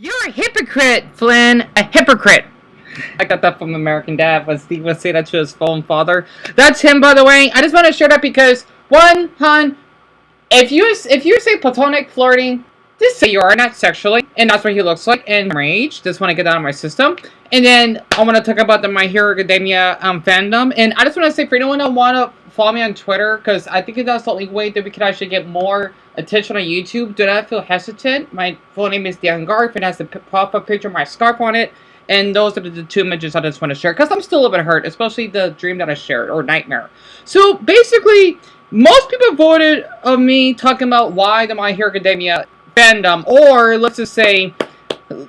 You're a hypocrite, Flynn. A hypocrite. I got that from American Dad. Was Steve would say that to his own father. That's him, by the way. I just want to share that because one, hun, if you say platonic flirting, just say you are, not sexually, and that's what he looks like in my age. Just want to get that out of my system. And then I want to talk about the My Hero Academia fandom. And I just want to say for anyone that want to follow me on Twitter, because I think that's the only way that we can actually get more attention on YouTube. Do not feel hesitant. My full name is Dan Garf, and has the pop-up picture of my scarf on it. And those are the two images I just want to share, because I'm still a little bit hurt, especially the dream that I shared, or nightmare. So basically, most people voted of me talking about why the My Hero Academia fandom, or let's just say,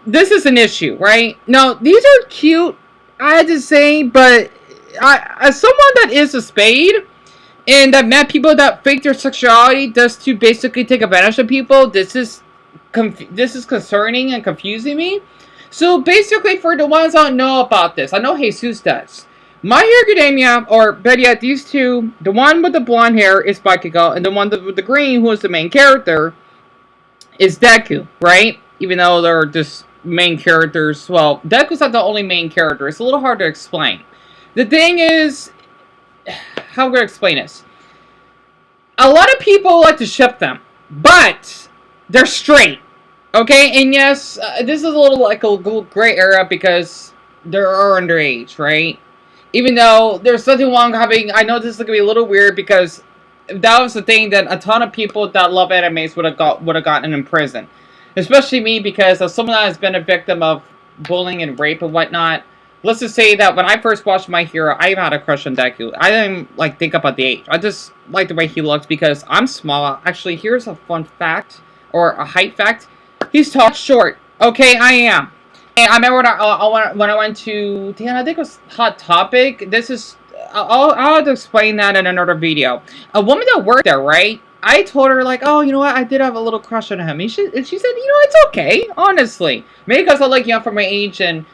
this is an issue, right? Now, these are cute, I had to say, but as someone that is a spade, and that met people that fake their sexuality just to basically take advantage of people, this is concerning and confusing me. So basically, for the ones that don't know about this, I know Jesus does. My Hero Academia, or better yet, these two, the one with the blonde hair is Bakiko, and the one with the green, who is the main character, is Deku, right? Even though they're just main characters. Well, Deku's not the only main character. It's a little hard to explain. The thing is, how am I going to explain this? A lot of people like to ship them, but they're straight. Okay, and yes, this is a little like a gray area because they're underage, right? Even though there's nothing wrong having, I know this is going to be a little weird because that was the thing that a ton of people that love animes would have gotten in prison. Especially me, because as someone that has been a victim of bullying and rape and whatnot. Let's just say that when I first watched My Hero, I had a crush on Deku. I didn't think about the age. I just like the way he looks because I'm small. Actually, here's a fun fact, or a height fact. He's tall, short. Okay, I am. And I remember when I went to, damn, I think it was Hot Topic. This is, I'll have to explain that in another video. A woman that worked there, right? I told her, like, oh, you know what? I did have a little crush on him. And she said, you know, it's okay, honestly. Maybe because I like young for my age, and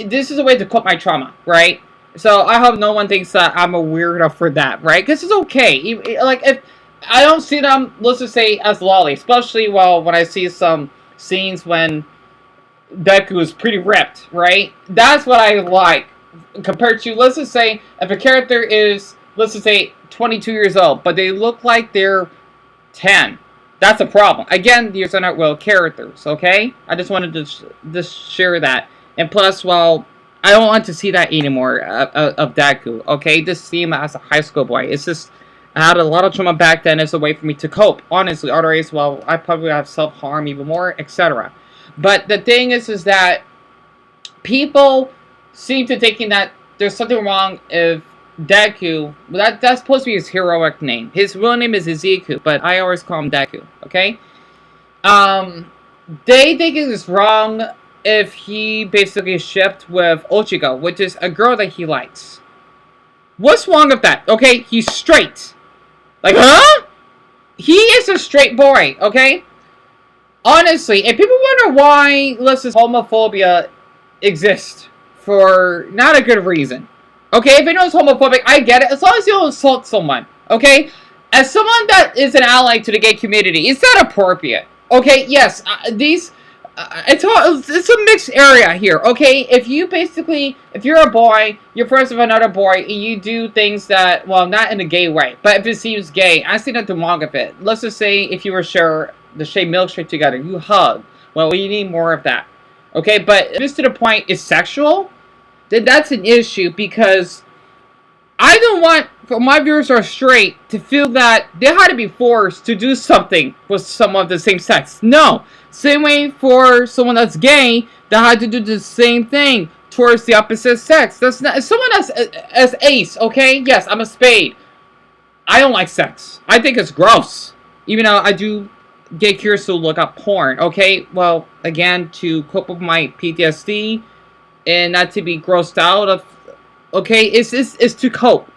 this is a way to cope my trauma, right? So I hope no one thinks that I'm a weirdo for that, right? Because it's okay. Like, if I don't see them, let's just say, as lolly. Especially, well, when I see some scenes when Deku is pretty ripped, right? That's what I like. Compared to, let's just say, if a character is, let's just say, 22 years old, but they look like they're 10. That's a problem. Again, these are not real characters, okay? I just wanted to just share that. And plus, well, I don't want to see that anymore of Deku, okay? Just see him as a high school boy. It's just, I had a lot of trauma back then. It's a way for me to cope. Honestly, otherwise, well, I probably have self-harm even more, etc. But the thing is that people seem to thinking that there's something wrong if Deku, that's supposed to be his heroic name. His real name is Izuku, but I always call him Deku, okay? They think it is wrong if he basically shipped with Ochiko, which is a girl that he likes. What's wrong with that? Okay, he's straight. Like, huh? He is a straight boy, okay? Honestly, if people wonder why, let's just, homophobia exists for not a good reason. Okay, if you know it's homophobic, I get it. As long as you don't assault someone, okay? As someone that is an ally to the gay community, it's not appropriate. Okay, yes, it's a mixed area here, okay? If you're a boy, you're friends with another boy, and you do things that, well, not in a gay way, but if it seems gay, I see nothing wrong with it. Let's just say if you were share the shea milkshake together, you hug. Well, you need more of that, okay? But just to the point, it's sexual, then that's an issue, because I don't want, for my viewers who are straight, to feel that they had to be forced to do something with someone of the same sex. No. Same way for someone that's gay, that had to do the same thing towards the opposite sex. That's not, if someone as ace, okay? Yes, I'm a spade. I don't like sex. I think it's gross. Even though I do get curious to look up porn, okay? Well, again, to cope with my PTSD, and not to be grossed out of, okay, it's to cope.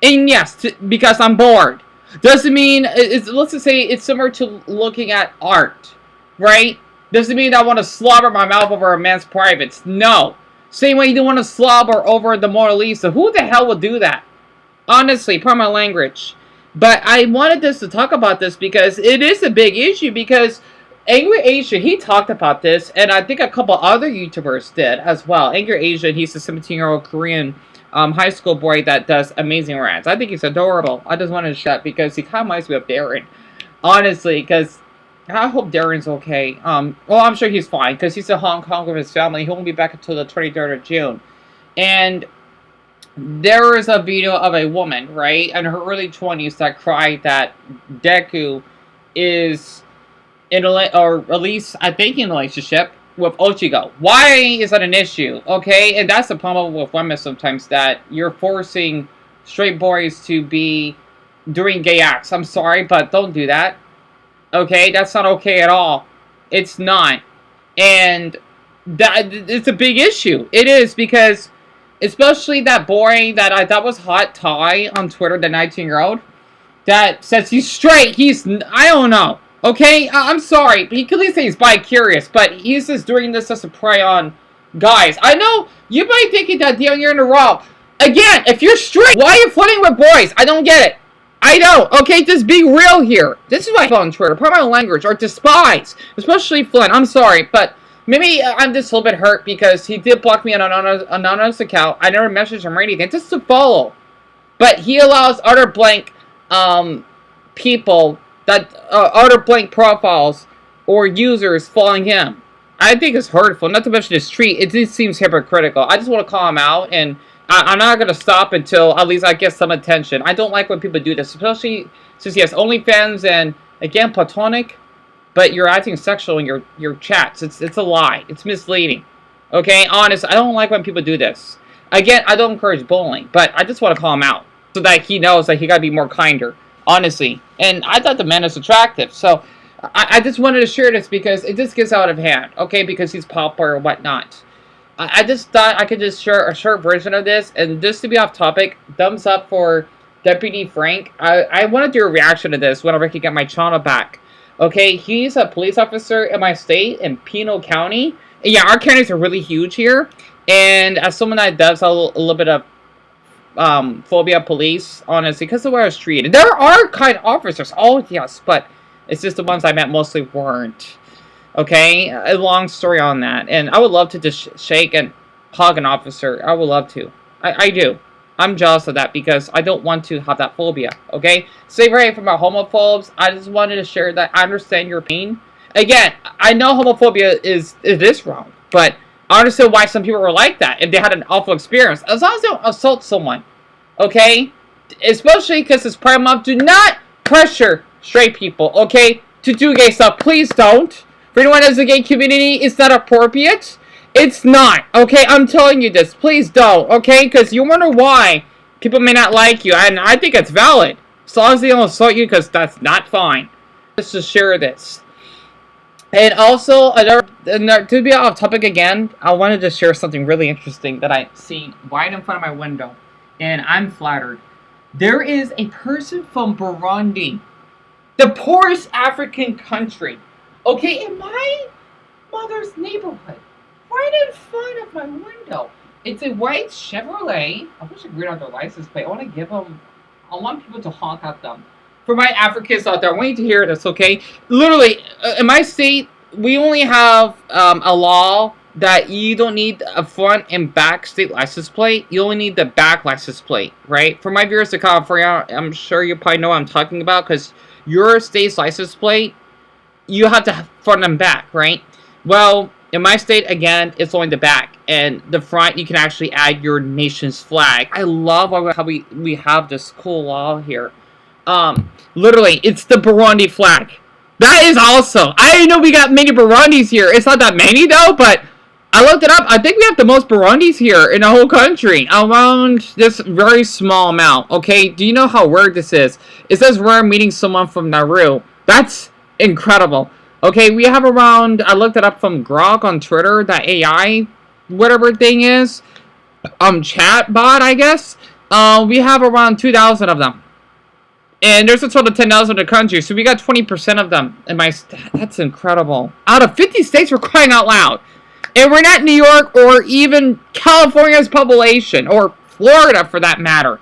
And yes, because I'm bored. Doesn't mean, let's just say it's similar to looking at art, right? Doesn't mean I want to slobber my mouth over a man's privates. No. Same way you don't want to slobber over the Mona Lisa. Who the hell would do that? Honestly, pardon my language. But I wanted us to talk about this because it is a big issue, because Angry Asian, he talked about this, and I think a couple other YouTubers did as well. Angry Asian, he's a 17-year-old Korean high school boy that does amazing rants. I think he's adorable. I just wanted to shut because he kind of reminds me of Darren, honestly, because I hope Darren's okay. Well, I'm sure he's fine because he's in Hong Kong with his family. He won't be back until the 23rd of June. And there is a video of a woman, right, in her early 20s that cried that Deku is in a, or at least I think in a relationship with Ochigo. Why is that an issue? Okay, and that's the problem with women sometimes, that you're forcing straight boys to be doing gay acts. I'm sorry, but don't do that. Okay, that's not okay at all. It's not. And that it's a big issue. It is, because especially that boy that that was Hot Ty on Twitter, the 19-year-old, that says he's straight. He's, I don't know. Okay, I'm sorry, but he could at least say he's bi-curious, but he's just doing this as a prey on guys. I know you might be thinking that, Dion, you're in the wrong. Again, if you're straight, why are you flirting with boys? I don't get it. I don't. Okay, just be real here. This is why I call on Twitter. Part of my language are despise, especially Flynn. I'm sorry, but maybe I'm just a little bit hurt because he did block me on an anonymous account. I never messaged him or anything, just to follow. But he allows other blank people, that other blank profiles or users following him. I think it's hurtful. Not to mention his tweet. It just seems hypocritical. I just want to call him out, and I'm not going to stop until at least I get some attention. I don't like when people do this, especially since he has OnlyFans and, again, platonic, but you're acting sexual in your chats. It's a lie. It's misleading. Okay, honest, I don't like when people do this. Again, I don't encourage bullying, but I just want to call him out so that he knows that he got to be more kinder, honestly. And I thought the man is attractive, so I just wanted to share this because it just gets out of hand, okay, because he's popular or whatnot. I just thought I could just share a short version of this, and just to be off topic, thumbs up for Deputy Frank. I want to do a reaction to this whenever I can get my channel back. Okay, he's a police officer in my state, in Pinal County. Yeah, our counties are really huge here, and as someone that does a little bit of phobia of police, honestly, because of where I was treated. There are kind officers, oh yes, but it's just the ones I met mostly weren't. Okay, a long story on that, and I would love to just shake and hug an officer. I would love to. I do. I'm jealous of that because I don't want to have that phobia. Okay, save right from my homophobes. I just wanted to share that I understand your pain. Again, I know homophobia is wrong, but I understand why some people were like that if they had an awful experience. As long as they don't assault someone, okay? Especially because it's Pride Month. Do not pressure straight people, okay, to do gay stuff. Please don't. For anyone that's in the gay community, it's not appropriate. It's not, okay? I'm telling you this. Please don't, okay? Because you wonder why people may not like you, and I think it's valid. As long as they don't assault you, because that's not fine. Let's just share this. And also, to be off topic again, I wanted to share something really interesting that I see right in front of my window, and I'm flattered. There is a person from Burundi, the poorest African country, okay, in my mother's neighborhood, right in front of my window. It's a white Chevrolet. I wish I could read out their license plate. I want to give them, I want people to honk at them. For my Africans out there, I want you to hear this, okay? Literally, in my state, we only have a law that you don't need a front and back state license plate. You only need the back license plate, right? For my viewers to California, I'm sure you probably know what I'm talking about because your state's license plate, you have to have front and back, right? Well, in my state, again, it's only the back. And the front, you can actually add your nation's flag. I love how we have this cool law here. Literally, it's the Burundi flag. That is also, I didn't know we got many Burundis here. It's not that many, though, but I looked it up. I think we have the most Burundis here in the whole country. Around this very small amount, okay? Do you know how weird this is? It says we're meeting someone from Nauru. That's incredible. Okay, we have around, I looked it up from Grok on Twitter, that AI, whatever thing is, chat bot, I guess. We have around 2,000 of them. And there's a total of 10,000 in the country, so we got 20% of them in my that's incredible. Out of 50 states, we're crying out loud. And we're not New York or even California's population, or Florida for that matter.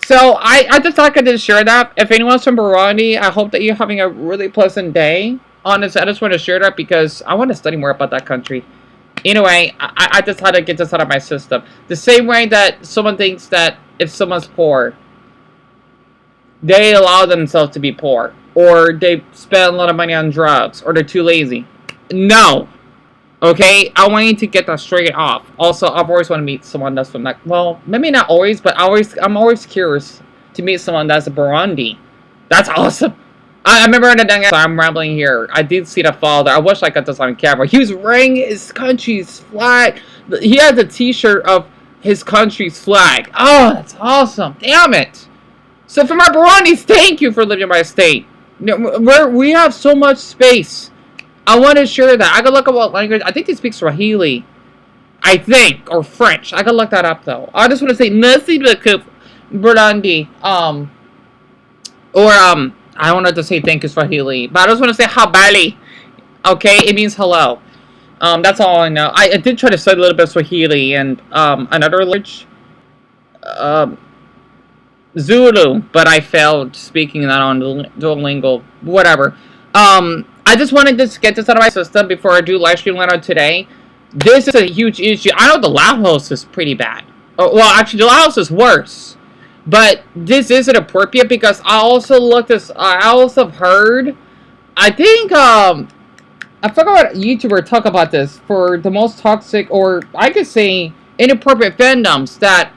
So I just thought I could share that. If anyone's from Burundi, I hope that you're having a really pleasant day. Honestly, I just want to share that because I want to study more about that country. Anyway, I just had to get this out of my system. The same way that someone thinks that if someone's poor, they allow themselves to be poor, or they spend a lot of money on drugs, or they're too lazy. No. Okay? I want you to get that straight off. Also, I've always wanted to meet someone that's from that. Well, maybe not always, but I'm always curious to meet someone that's a Burundi. That's awesome. I remember in the dang. I'm rambling here. I did see the father. I wish I got this on camera. He was wearing his country's flag. He had the T-shirt of his country's flag. Oh, that's awesome. Damn it. So for my Burundis, thank you for living in my state. We have so much space. I want to share that. I can look at what language. I think he speaks Swahili. I think. Or French. I can look that up though. I just want to say merci beaucoup, Burundi. I wanted to say thank you Swahili, but I just want to say habali. Okay, it means hello. That's all I know. I did try to study a little bit of Swahili and another language, Zulu, but I failed speaking that on Duolingo. Whatever. I just wanted to get this out of my system before I do live stream later today. This is a huge issue. I know the Laos is pretty bad. Well, actually, the Laos is worse. But this isn't appropriate because I also heard. I think I forgot what YouTuber talk about this for the most toxic, or I could say inappropriate fandoms. That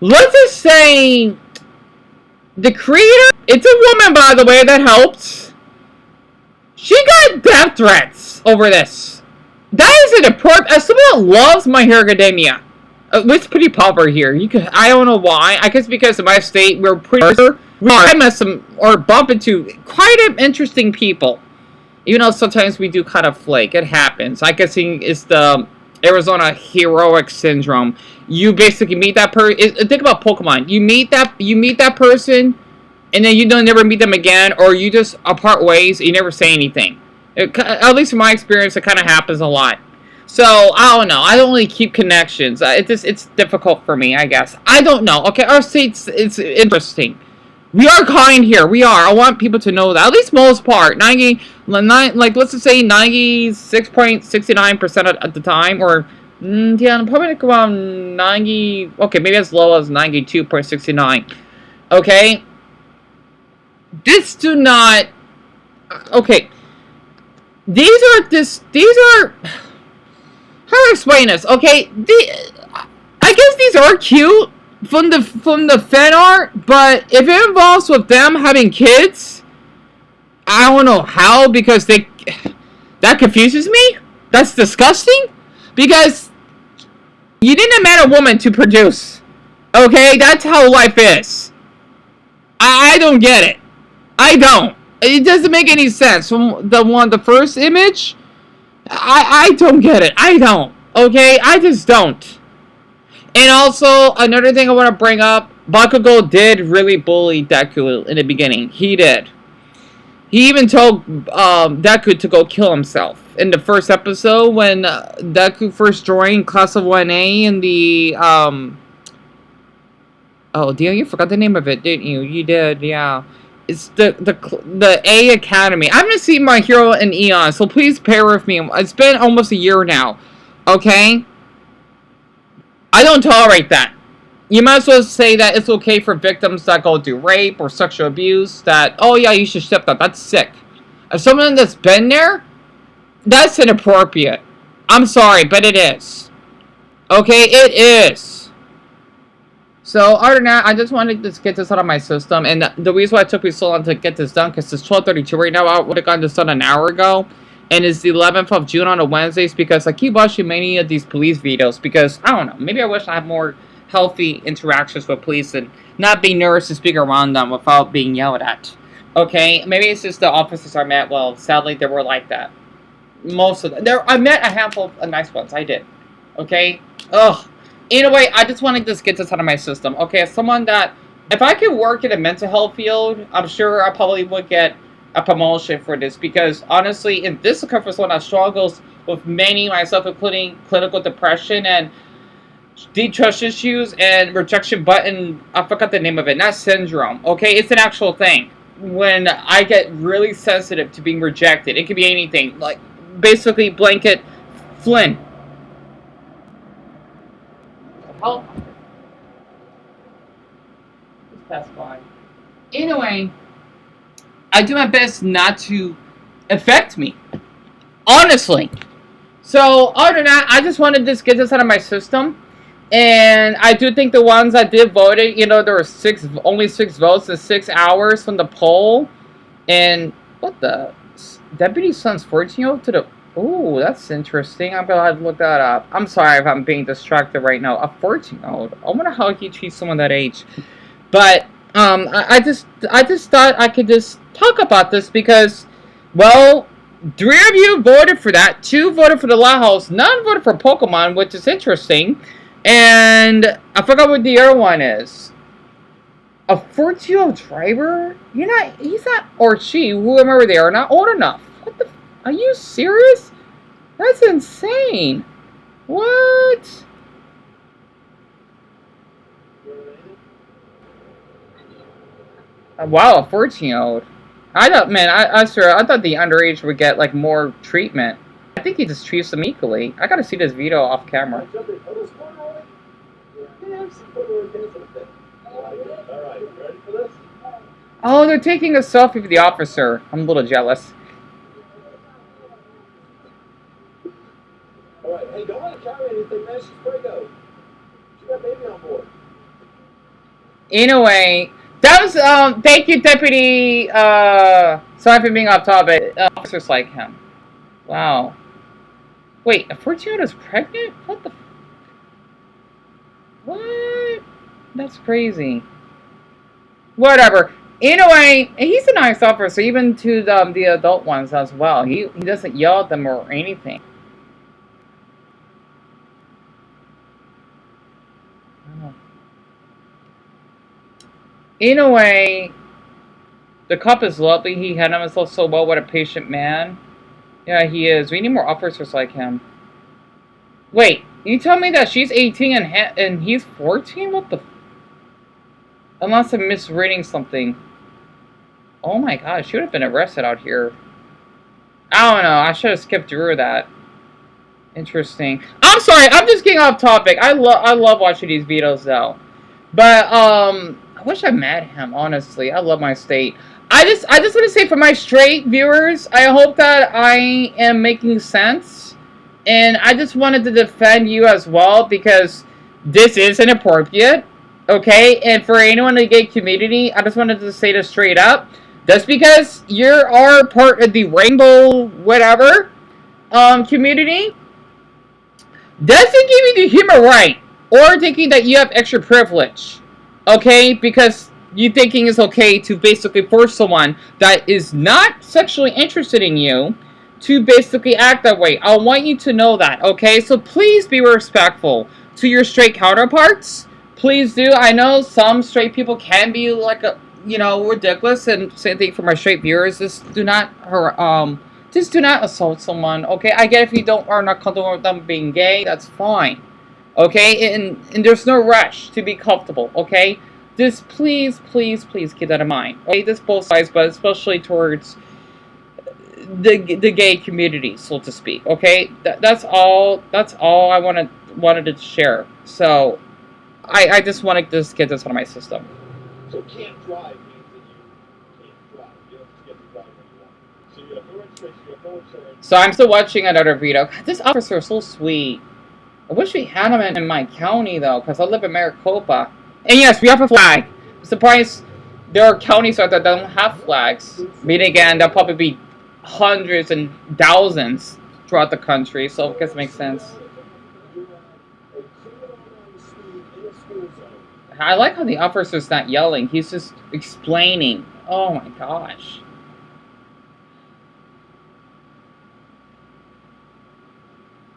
let's just say the creator. It's a woman, by the way, that helped. She got death threats over this. That is inappropriate. As someone that loves My Hero Academia. It's pretty popular here. I don't know why. I guess because in my state, I met some or bump into quite interesting people. Even though sometimes we do kind of flake. It happens. I guess it's the Arizona heroic syndrome. You basically meet that person. Think about Pokemon. You meet that person, and then you don't never meet them again, or you just part ways. And you never say anything. At least in my experience, it kind of happens a lot. So, I don't know. I don't really keep connections. It's difficult for me, I guess. I don't know. Okay, our state's it's interesting. We are kind here. We are. I want people to know that. At least most part. Let's just say 96.69% at the time. Or, yeah, probably like around 90. Okay, maybe as low as 92.69. Okay? Okay. These are... How do I explain this? Okay, I guess these are cute from the fan art, but if it involves with them having kids, I don't know how, because that confuses me. That's disgusting, because you didn't met a woman to produce. Okay, that's how life is. I don't get it. I don't. It doesn't make any sense. From the first image. I don't get it. I don't. Okay? I just don't. And also, another thing I want to bring up, Bakugo did really bully Deku in the beginning. He did. He even told Deku to go kill himself. In the first episode, when Deku first joined Class of 1A in the... Oh, damn, you forgot the name of it, didn't you? You did, yeah. It's the A Academy. I haven't seen My Hero in eons, so please bear with me. It's been almost a year now. Okay? I don't tolerate that. You might as well say that it's okay for victims that go through rape or sexual abuse. That, oh yeah, you should step that. That's sick. As someone that's been there, that's inappropriate. I'm sorry, but it is. Okay? It is. So, other than that, I just wanted to get this out of my system. And the reason why it took me so long to get this done, because it's 12:32 right now. I would have gotten this done an hour ago. And it's the 11th of June on a Wednesday, because I keep watching many of these police videos. Because, I don't know, maybe I wish I had more healthy interactions with police and not being nervous to speak around them without being yelled at. Okay? Maybe it's just the officers I met. Well, sadly, they were like that. Most of them. I met a handful of nice ones. I did. Okay? Ugh. Anyway, I just wanted to get this out of my system. Okay, as someone that, if I could work in a mental health field, I'm sure I probably would get a promotion for this. Because, honestly, if this comes from someone that struggles with many, myself including clinical depression and deep trust issues and rejection button, I forgot the name of it, not syndrome. Okay, it's an actual thing. when I get really sensitive to being rejected. It could be anything, like basically blanket Flynn. Oh, just pass by. Anyway, I do my best not to affect me. Honestly. So, other than that, I just wanted to just get this out of my system. And I do think the ones that did vote it, there were only 6 votes in 6 hours from the poll. And what the? Deputy son's 14-year-old to the. Ooh, that's interesting. I'm gonna have to look that up. I'm sorry if I'm being distracted right now. A 14-year-old. I wonder how he treats someone that age. But I just thought I could just talk about this because, well, 3 of you voted for that. 2 voted for the House. None voted for Pokemon, which is interesting. And I forgot what the other one is. A 14-year-old driver? He's not, or she, whoever they are, not old enough. What the, are you serious? That's insane. What? Wow, a 14-year-old. I thought, man, I swear, I thought the underage would get, like, more treatment. I think he just treats them equally. I gotta see this video off camera. Oh, they're taking a selfie with the officer. I'm a little jealous. Alright, hey, don't let her carry anything, man. She's Prego. She got baby on board. Anyway, that was, thank you, Deputy, sorry for being off topic. Officers like him. Wow. Wait, a 14-year-old is pregnant? What the? What? That's crazy. Whatever. Anyway, he's a nice officer, even to the adult ones as well. He doesn't yell at them or anything. Anyway, the cop is lovely. He handled himself so well. What a patient man. Yeah, he is. We need more officers like him. Wait, you tell me that she's 18 and he's 14? What the? Unless I'm misreading something. Oh my gosh, she would have been arrested out here. I don't know. I should have skipped through that. Interesting. I'm sorry. I'm just getting off topic. I love watching these videos though. But I wish I met him. Honestly, I love my state. I just want to say for my straight viewers, I hope that I am making sense, and I just wanted to defend you as well because this is inappropriate. Okay, and for anyone in the gay community, I just wanted to say this straight up. Just because you are part of the rainbow whatever community doesn't give you the human right or thinking that you have extra privilege. Okay, because you thinking it's okay to basically force someone that is not sexually interested in you to basically act that way. I want you to know that, okay? So please be respectful to your straight counterparts. Please do. I know some straight people can be like ridiculous, and same thing for my straight viewers. Just do not assault someone, okay? I get if you are not comfortable with them being gay, that's fine. Okay? And there's no rush to be comfortable, okay? Just please keep that in mind. Okay, this both sides, but especially towards the gay community, so to speak. Okay, that's all I wanted to share. So I just wanted to just get this out of my system. So can't drive means that you can't drive. You don't just get to drive when you want. So you have no registration, you have no insurance. So I'm still watching another video. This officer is so sweet. I wish we had him in my county though, because I live in Maricopa. And yes, we have a flag. I'm surprised there are counties out there that don't have flags. Meaning again, there'll probably be hundreds and thousands throughout the country, so I guess it makes sense. I like how the officer's not yelling. He's just explaining. Oh my gosh.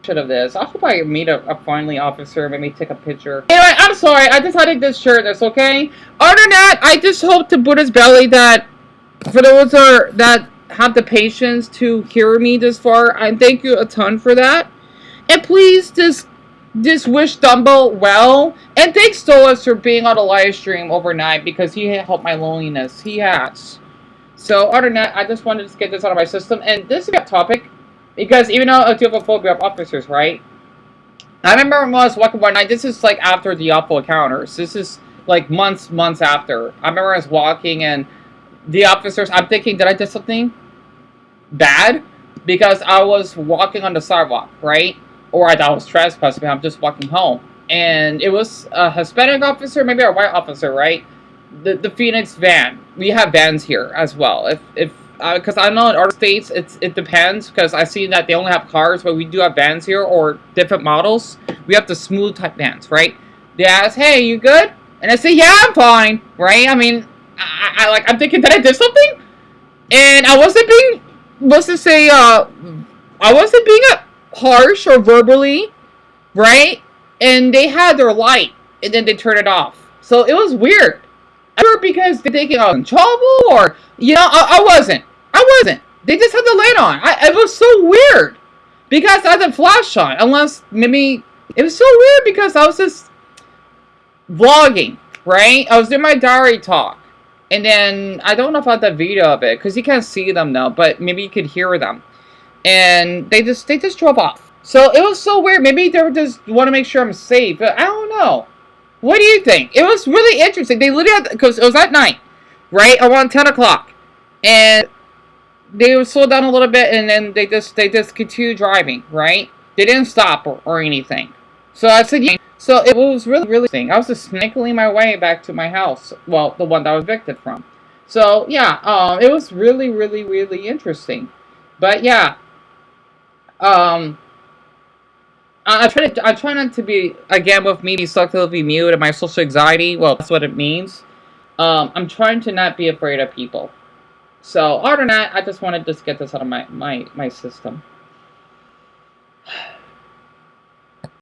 Of this. I hope I meet a friendly officer, maybe take a picture. Anyway, I'm sorry. I decided to share this, okay? Other than that, I just hope to Buddha's belly that for those that have the patience to hear me this far, I thank you a ton for that. And please just wish Dumbo well. And thanks Stolas for being on a live stream overnight because he helped my loneliness. He has. So other than that, I just wanted to get this out of my system. And this is a topic because even though I do have a phobia of officers, right? I remember when I was walking one night. This is like after the awful encounters. This is like months after. I remember I was walking and the officers. I'm thinking, did I do something bad? Because I was walking on the sidewalk, right? Or I thought I was trespassing. I'm just walking home, and it was a Hispanic officer, maybe a white officer, right? The Phoenix van. We have vans here as well. If because I know in other states it depends because I see that they only have cars, but we do have vans here or different models. We have the smooth type vans, right? They ask, "Hey, you good?" And I say, "Yeah, I'm fine," right? I mean, I'm thinking that I did something, and I wasn't being, let's just say, I wasn't being harsh or verbally, right? And they had their light, and then they turned it off. So it was weird. I'm sure because they're thinking I was in trouble, or I wasn't. I wasn't. They just had the light on. It was so weird because I had the flash on. Unless maybe it was so weird because I was just vlogging, right? I was doing my diary talk, and then I don't know if I had the video of it because you can't see them now, but maybe you could hear them. And they just drove off. So it was so weird. Maybe they were just want to make sure I'm safe. But I don't know. What do you think? It was really interesting. They literally had, because it was at night, right? Around 10 o'clock. And they would slow down a little bit and then they just continued driving, right? They didn't stop or anything. So I said, yeah. So it was really interesting. I was just snaking my way back to my house. Well, the one that I was evicted from. So yeah, it was really interesting. But yeah, I try not to be, again, with me being selectively mute and my social anxiety. Well, that's what it means. I'm trying to not be afraid of people. So other than that, I just wanted to get this out of my system.